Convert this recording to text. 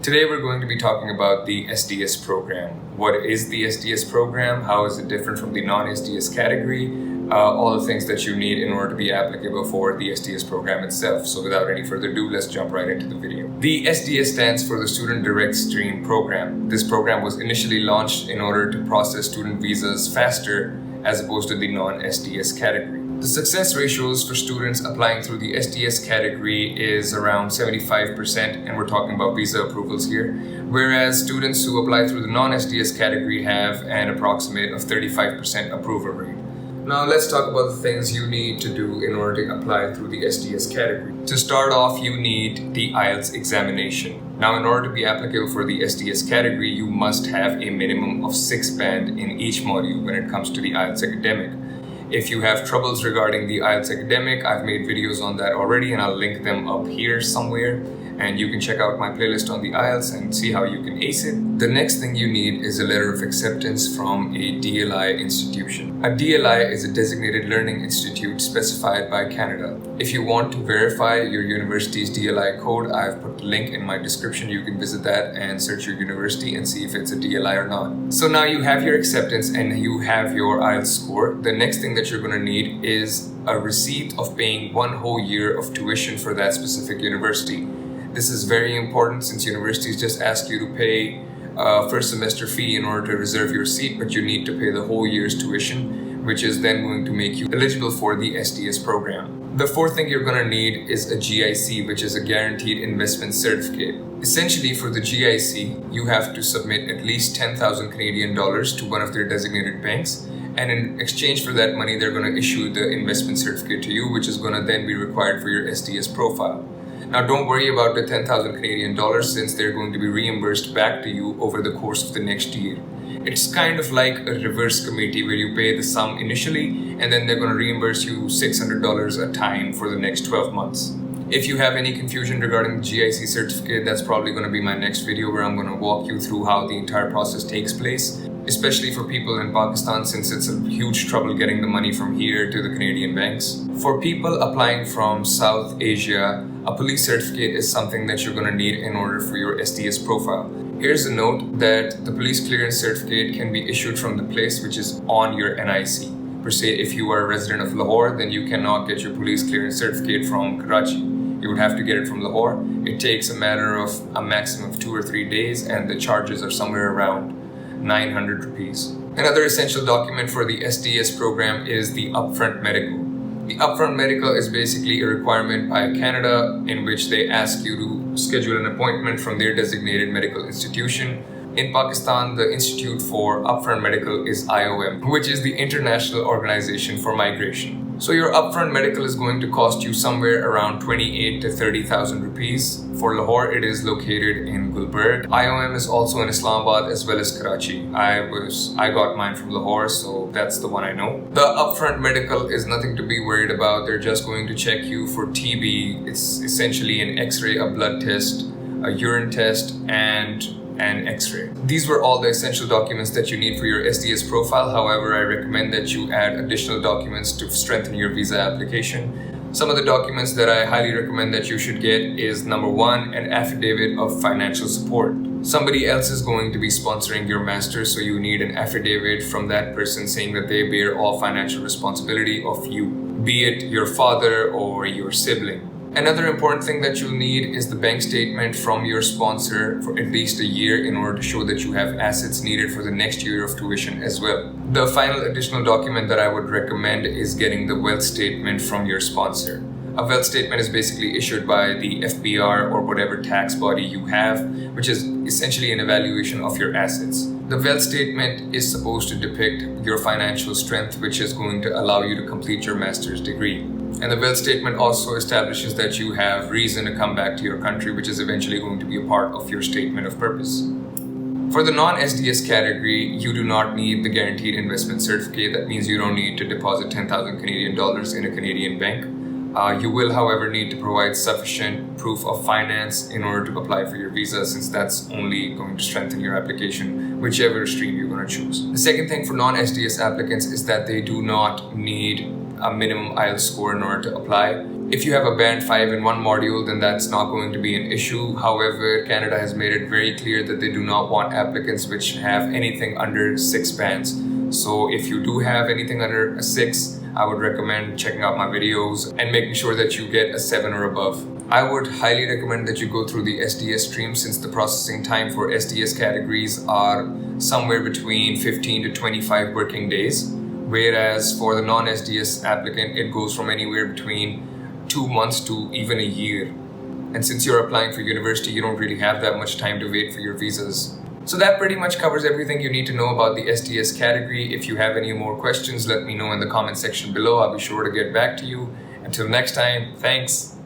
Today we're going to be talking about the SDS program. What is the SDS program? How is it different from the non-SDS category? All the things that you need in order to be applicable for the SDS program itself. So without any further ado, let's jump right into the video. The SDS stands for the Student Direct Stream program. This program was initially launched in order to process student visas faster as opposed to the non-SDS category. The success ratios for students applying through the SDS category is around 75%, and we're talking about visa approvals here, whereas students who apply through the non-SDS category have an approximate of 35% approval rate. Now let's talk about the things you need to do in order to apply through the SDS category. To start off, you need the IELTS examination. Now, in order to be applicable for the SDS category, you must have a minimum of 6 band in each module when it comes to the IELTS academic. If you have troubles regarding the IELTS academic, I've made videos on that already and I'll link them up here somewhere. And you can check out my playlist on the IELTS and see how you can ace it. The next thing you need is a letter of acceptance from a DLI institution. A DLI is a designated learning institute specified by Canada. If you want to verify your university's DLI code, I've put the link in my description. You can visit that and search your university and see if it's a DLI or not. So now you have your acceptance and you have your IELTS score. The next thing that you're going to need is a receipt of paying 1 whole year of tuition for that specific university. This is very important since universities just ask you to pay a first semester fee in order to reserve your seat, but you need to pay the whole year's tuition, which is then going to make you eligible for the SDS program. The fourth thing you're going to need is a GIC, which is a Guaranteed Investment Certificate. Essentially, for the GIC, you have to submit at least 10,000 Canadian dollars to one of their designated banks, and in exchange for that money, they're going to issue the investment certificate to you, which is going to then be required for your SDS profile. Now, don't worry about the 10,000 Canadian dollars since they're going to be reimbursed back to you over the course of the next year. It's kind of like a reverse committee where you pay the sum initially and then they're going to reimburse you $600 a time for the next 12 months. If you have any confusion regarding the GIC certificate, that's probably going to be my next video where I'm going to walk you through how the entire process takes place, especially for people in Pakistan since it's a huge trouble getting the money from here to the Canadian banks. For people applying from South Asia, a police certificate is something that you're going to need in order for your SDS profile. Here's a note that the police clearance certificate can be issued from the place which is on your NIC. Per se, if you are a resident of Lahore, then you cannot get your police clearance certificate from Karachi. You would have to get it from Lahore. It takes a matter of a maximum of 2 or 3 days and the charges are somewhere around 900 rupees. Another essential document for the SDS program is the upfront medical. The upfront medical is basically a requirement by Canada in which they ask you to schedule an appointment from their designated medical institution. In Pakistan, the Institute for Upfront Medical is IOM, which is the International Organization for Migration. So your upfront medical is going to cost you somewhere around 28 to 30,000 rupees. For Lahore, it is located in Gulberg. IOM is also in Islamabad as well as Karachi. I got mine from Lahore, so that's the one I know. The upfront medical is nothing to be worried about. They're just going to check you for TB. It's essentially an X-ray, a blood test, a urine test, and an X-ray. These were all the essential documents that you need for your SDS profile. However, I recommend that you add additional documents to strengthen your visa application. Some of the documents that I highly recommend that you should get is number 1, an affidavit of financial support. Somebody else is going to be sponsoring your master's, so you need an affidavit from that person saying that they bear all financial responsibility of you, be it your father or your sibling. Another important thing that you'll need is the bank statement from your sponsor for at least a year in order to show that you have assets needed for the next year of tuition as well. The final additional document that I would recommend is getting the wealth statement from your sponsor. A wealth statement is basically issued by the FBR or whatever tax body you have, which is essentially an evaluation of your assets. The wealth statement is supposed to depict your financial strength, which is going to allow you to complete your master's degree. And the wealth statement also establishes that you have reason to come back to your country, which is eventually going to be a part of your statement of purpose. For the non-SDS category, you do not need the Guaranteed Investment Certificate. That means you don't need to deposit 10,000 Canadian dollars in a Canadian bank. You will, however, need to provide sufficient proof of finance in order to apply for your visa, since that's only going to strengthen your application, whichever stream you're going to choose. The second thing for non-SDS applicants is that they do not need a minimum IELTS score in order to apply. If you have a band 5 in one module, then that's not going to be an issue. However, Canada has made it very clear that they do not want applicants which have anything under 6 bands. So if you do have anything under a 6, I would recommend checking out my videos and making sure that you get a 7 or above. I would highly recommend that you go through the SDS stream, since the processing time for SDS categories are somewhere between 15 to 25 working days. Whereas for the non-SDS applicant, it goes from anywhere between 2 months to even a year. And since you're applying for university, you don't really have that much time to wait for your visas. So that pretty much covers everything you need to know about the SDS category. If you have any more questions, let me know in the comment section below. I'll be sure to get back to you. Until next time, thanks.